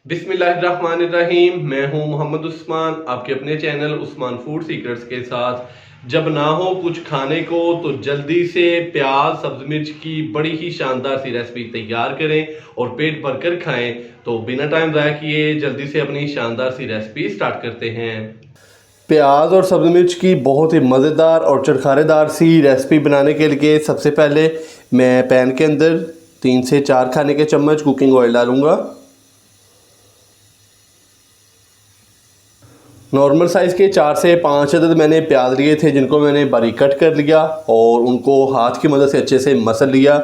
बिस्मिल्लाहिर्रहमानिर्रहीम। मैं हूं मोहम्मद उस्मान, आपके अपने चैनल उस्मान फूड सीक्रेट्स के साथ। जब ना हो कुछ खाने को तो जल्दी से प्याज सब्ज मिर्च की बड़ी ही शानदार सी रेसिपी तैयार करें और पेट भर कर खाएं। तो बिना टाइम ज़ाया किए जल्दी से अपनी शानदार सी रेसिपी स्टार्ट करते हैं। प्याज और सब्ज़ मिर्च की बहुत ही मज़ेदार और चटखारेदार सी रेसिपी बनाने के लिए सबसे पहले मैं पैन के अंदर 3 से 4 खाने के चम्मच कुकिंग ऑयल डालूँगा। नॉर्मल साइज़ के 4 से 5 अदद मैंने प्याज लिए थे, जिनको मैंने बारीक कट कर लिया और उनको हाथ की मदद से अच्छे से मसल लिया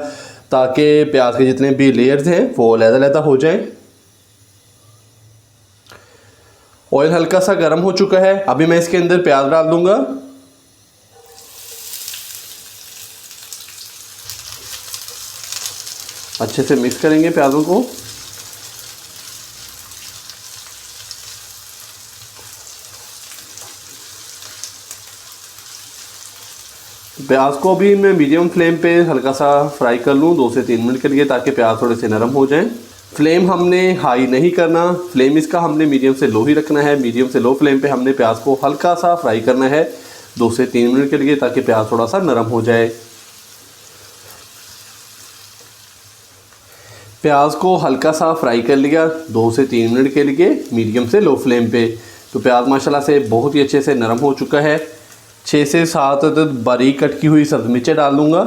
ताकि प्याज के जितने भी लेयर्स हैं वो अलग-अलग हो जाएं। ऑयल हल्का सा गर्म हो चुका है, अभी मैं इसके अंदर प्याज डाल दूंगा। अच्छे से मिक्स करेंगे प्याज़ों को। प्याज को भी मैं मीडियम फ्लेम पे हल्का सा फ्राई कर लूँ 2 से 3 मिनट के लिए, ताकि प्याज थोड़े से नरम हो जाएं। फ्लेम हमने हाई नहीं करना, फ्लेम इसका हमने मीडियम से लो ही रखना है। मीडियम से लो फ्लेम पे हमने प्याज को हल्का सा फ्राई करना है 2 से 3 मिनट के लिए, ताकि प्याज थोड़ा सा नरम हो जाए। प्याज को हल्का सा फ्राई कर लिया 2 से 3 मिनट के लिए मीडियम से लो फ्लेम पे। तो प्याज माशाल्लाह से बहुत ही अच्छे से नरम हो चुका है। 6 से 7 अदद बारीक कट की हुई सब्ज़ मिर्चें डाल दूँगा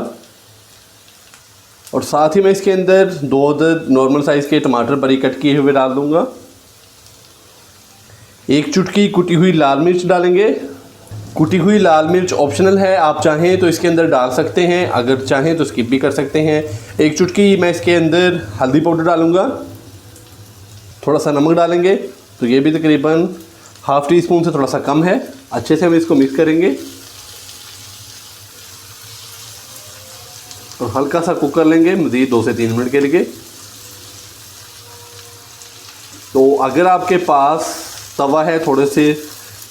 और साथ ही मैं इसके अंदर 2 अदद नॉर्मल साइज़ के टमाटर बारीक कट किए हुए डाल दूँगा। 1 चुटकी कुटी हुई लाल मिर्च डालेंगे। कुटी हुई लाल मिर्च ऑप्शनल है, आप चाहें तो इसके अंदर डाल सकते हैं, अगर चाहें तो स्किप भी कर सकते हैं। 1 चुटकी मैं इसके अंदर हल्दी पाउडर डालूँगा। थोड़ा सा नमक डालेंगे, तो ये भी तकरीबन हाफ़ टी स्पून से थोड़ा सा कम है। अच्छे से हम इसको मिक्स करेंगे और हल्का सा कुक कर लेंगे मज़ीद 2 से 3 मिनट के लिए। तो अगर आपके पास तवा है थोड़े से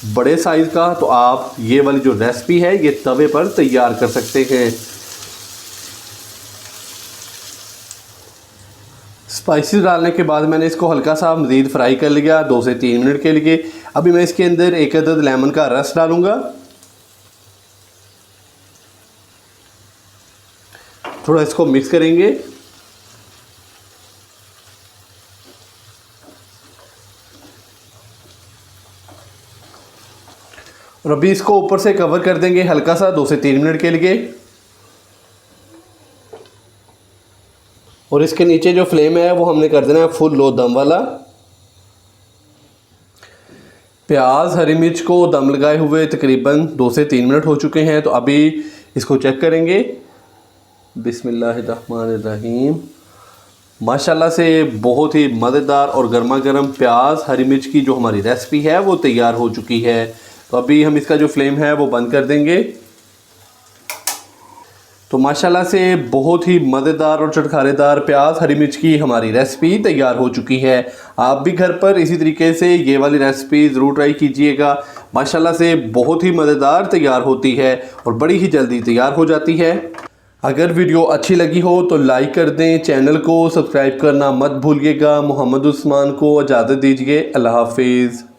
बड़े साइज़ का, तो आप ये वाली जो रेसिपी है ये तवे पर तैयार कर सकते हैं। स्पाइसेस डालने के बाद मैंने इसको हल्का सा मज़ीद फ्राई कर लिया 2 से 3 मिनट के लिए। अभी मैं इसके अंदर 1 अदद लेमन का रस डालूँगा। थोड़ा इसको मिक्स करेंगे। और अभी इसको ऊपर से कवर कर देंगे हल्का सा 2 से 3 मिनट के लिए। और इसके नीचे जो फ्लेम है वो हमने कर देना है फुल लो दम वाला। प्याज हरी मिर्च को दम लगाए हुए तकरीबन 2 से 3 मिनट हो चुके हैं, तो अभी इसको चेक करेंगे। बिस्मिल्लाहिर्रहमानिर्रहीम। माशाल्लाह से बहुत ही मज़ेदार और गर्मा गर्म प्याज हरी मिर्च की जो हमारी रेसिपी है वो तैयार हो चुकी है। तो अभी हम इसका जो फ्लेम है वो बंद कर देंगे। तो माशाल्लाह से बहुत ही मज़ेदार और चटखारेदार प्याज हरी मिर्च की हमारी रेसिपी तैयार हो चुकी है। आप भी घर पर इसी तरीके से ये वाली रेसिपी ज़रूर ट्राई कीजिएगा। माशाल्लाह से बहुत ही मज़ेदार तैयार होती है और बड़ी ही जल्दी तैयार हो जाती है। अगर वीडियो अच्छी लगी हो तो लाइक कर दें, चैनल को सब्सक्राइब करना मत भूलिएगा। मोहम्मद उस्मान को इजाज़त दीजिए। अल्लाह हाफिज़।